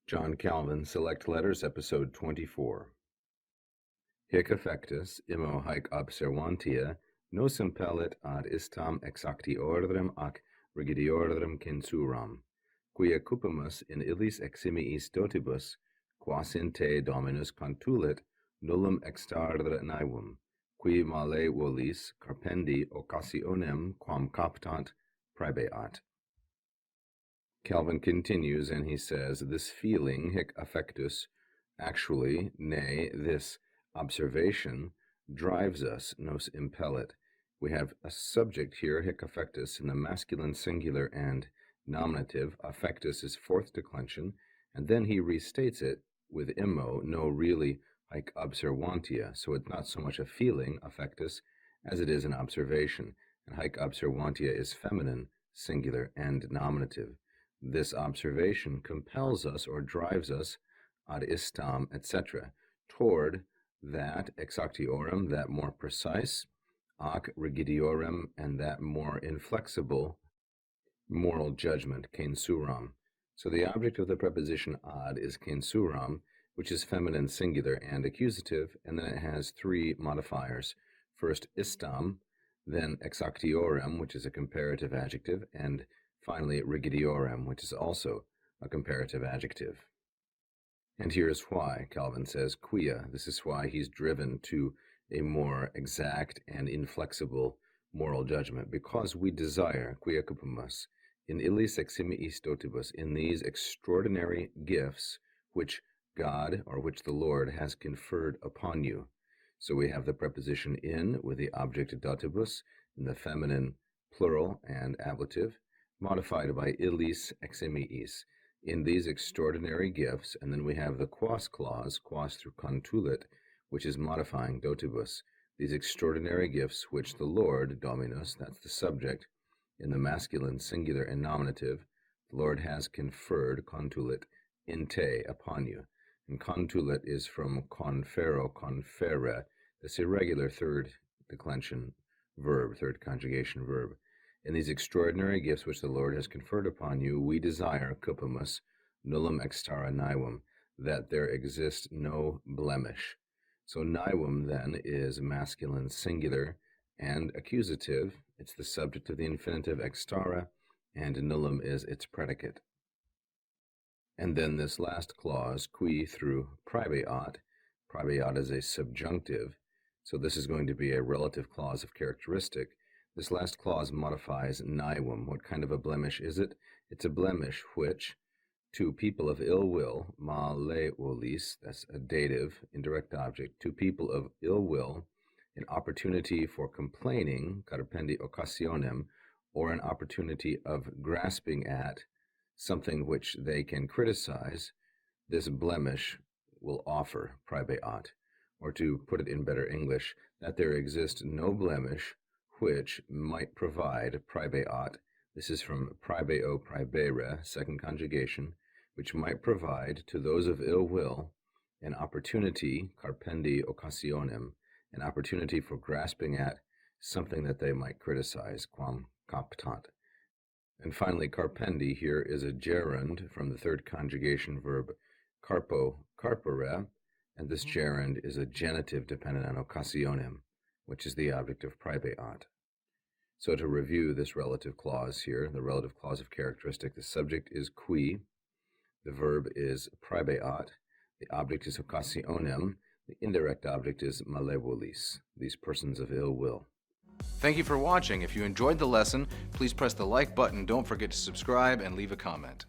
John Calvin, Select Letters, Episode 24. Hic affectus, immo haec observantia, nos impellit ad istam exactiorem ac rigidiorem censuram, quia cupimus in illis eximiis dotibus, quas in te Dominus contulit, nullum extardere naevum, qui male volis carpendi occasionem quam captant praebeat. Calvin continues and he says, this feeling, hic affectus, actually, nay, this observation, drives us, nos impellit. We have a subject here, hic affectus, in the masculine singular and nominative. Affectus is fourth declension, and then he restates it with immo, no, really, haec observantia. So it's not so much a feeling, affectus, as it is an observation. And haec observantia is feminine, singular, and nominative. This observation compels us or drives us ad istam, etc., toward that exactiorem, that more precise, ac rigidiorem, and that more inflexible moral judgment, censuram. So the object of the preposition ad is censuram, which is feminine singular and accusative, and then it has three modifiers. First, istam, then exactiorem, which is a comparative adjective, and finally, rigidiorem, which is also a comparative adjective. And here's why, Calvin says, quia, this is why he's driven to a more exact and inflexible moral judgment, because we desire, quia cupimus, in illis eximiis dotibus, in these extraordinary gifts which God, or which the Lord, has conferred upon you. So we have the preposition in with the object dotibus in the feminine plural and ablative, modified by illis eximiis, in these extraordinary gifts, and then we have the quas clause, quas through contulit, which is modifying dotibus, these extraordinary gifts which the Lord, Dominus, that's the subject, in the masculine singular and nominative, the Lord has conferred, contulit, in te, upon you. And contulit is from confero, confere, this irregular third declension verb, third conjugation verb. In these extraordinary gifts which the Lord has conferred upon you, we desire, cupimus, nullum extara naevum, that there exist no blemish. So naevum then is masculine singular and accusative. It's the subject of the infinitive extara, and nullum is its predicate. And then this last clause, qui through praebeat. Praebeat is a subjunctive, so this is going to be a relative clause of characteristic. This last clause modifies naevum. What kind of a blemish is it? It's a blemish which, to people of ill will, malevolis, that's a dative, indirect object, to people of ill will, an opportunity for complaining, carpendi occasionem, or an opportunity of grasping at something which they can criticize, this blemish will offer, praebeat, or to put it in better English, that there exists no blemish which might provide praebeat. This is from praebeo, praebere, second conjugation, which might provide to those of ill will an opportunity, carpendi occasionem, an opportunity for grasping at something that they might criticize, quam captant. And finally, carpendi here is a gerund from the third conjugation verb carpo, carpere, and this gerund is a genitive dependent on occasionem, which is the object of praebeat. So to review this relative clause here, the relative clause of characteristic, the subject is qui, the verb is praebeat, the object is occasionem, the indirect object is malevolis, these persons of ill will. Thank you for watching. If you enjoyed the lesson, please press the like button. Don't forget to subscribe and leave a comment.